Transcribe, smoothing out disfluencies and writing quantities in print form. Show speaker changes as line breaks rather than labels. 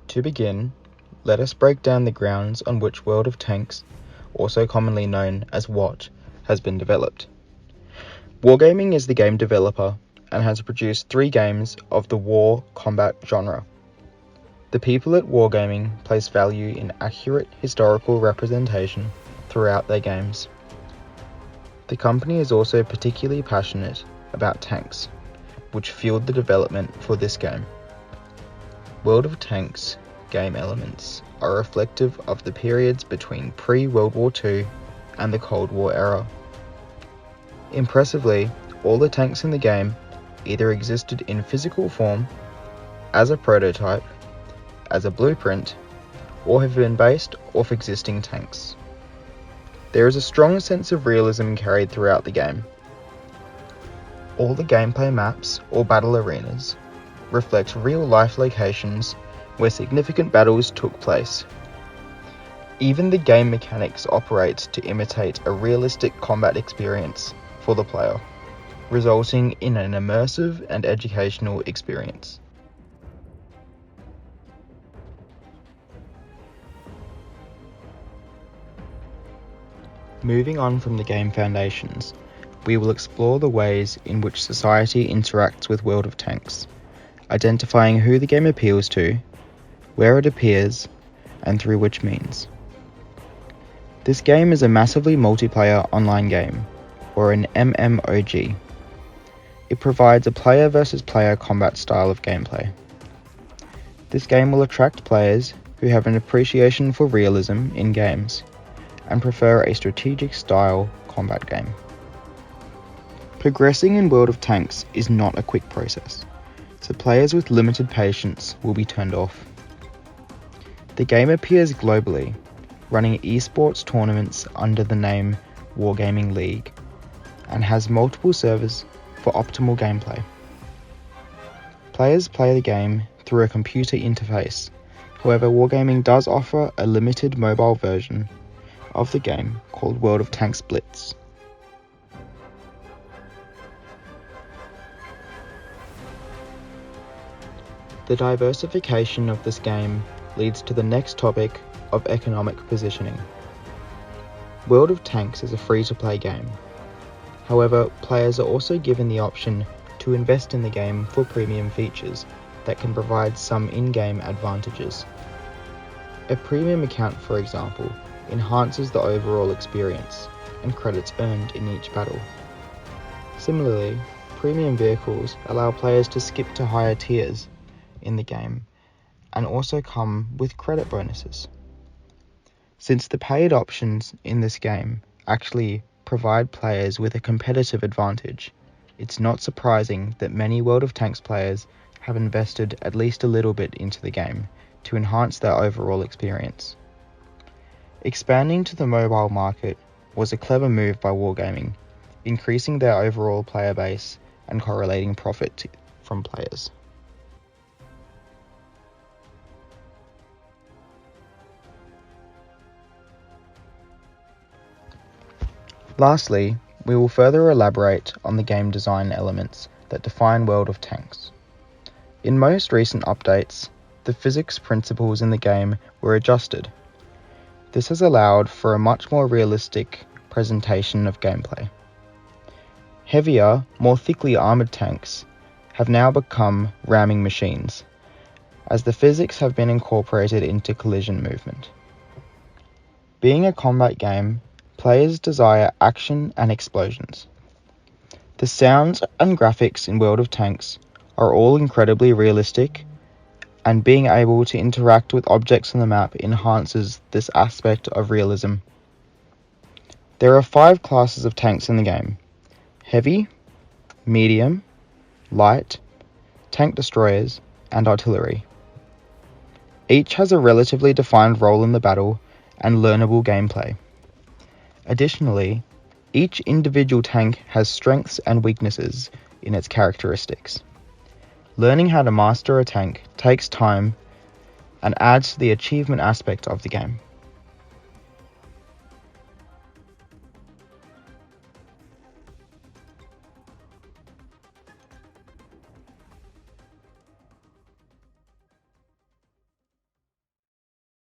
To begin, let us break down the grounds on which World of Tanks, also commonly known as WOT, has been developed. Wargaming is the game developer and has produced 3 games of the war combat genre. The people at Wargaming place value in accurate historical representation throughout their games. The company is also particularly passionate about tanks, which fueled the development for this game. World of Tanks game elements are reflective of the periods between pre-World War II and the Cold War era. Impressively, all the tanks in the game either existed in physical form, as a prototype, as a blueprint, or have been based off existing tanks. There is a strong sense of realism carried throughout the game. All the gameplay maps or battle arenas reflect real-life locations where significant battles took place. Even the game mechanics operate to imitate a realistic combat experience for the player, resulting in an immersive and educational experience. Moving on from the game foundations, we will explore the ways in which society interacts with World of Tanks, identifying who the game appeals to, where it appears, and through which means. This game is a massively multiplayer online game, or an MMOG. It provides a player versus player combat style of gameplay. This game will attract players who have an appreciation for realism in games, and prefer a strategic style combat game. Progressing in World of Tanks is not a quick process, so players with limited patience will be turned off. The game appears globally, running esports tournaments under the name Wargaming League, and has multiple servers for optimal gameplay. Players play the game through a computer interface, however Wargaming does offer a limited mobile version of the game called World of Tanks Blitz. The diversification of this game leads to the next topic of economic positioning. World of Tanks is a free-to-play game. However, players are also given the option to invest in the game for premium features that can provide some in-game advantages. A premium account, for example, enhances the overall experience and credits earned in each battle. Similarly, premium vehicles allow players to skip to higher tiers in the game and also come with credit bonuses. Since the paid options in this game actually provide players with a competitive advantage, it's not surprising that many World of Tanks players have invested at least a little bit into the game to enhance their overall experience. Expanding to the mobile market was a clever move by Wargaming, increasing their overall player base and correlating profit from players. Lastly, we will further elaborate on the game design elements that define World of Tanks. In most recent updates, the physics principles in the game were adjusted. This has allowed for a much more realistic presentation of gameplay. Heavier, more thickly armoured tanks have now become ramming machines, as the physics have been incorporated into collision movement. Being a combat game, players desire action and explosions. The sounds and graphics in World of Tanks are all incredibly realistic, and being able to interact with objects on the map enhances this aspect of realism. There are 5 classes of tanks in the game: heavy, medium, light, tank destroyers, and artillery. Each has a relatively defined role in the battle and learnable gameplay. Additionally, each individual tank has strengths and weaknesses in its characteristics. Learning how to master a tank takes time and adds to the achievement aspect of the game.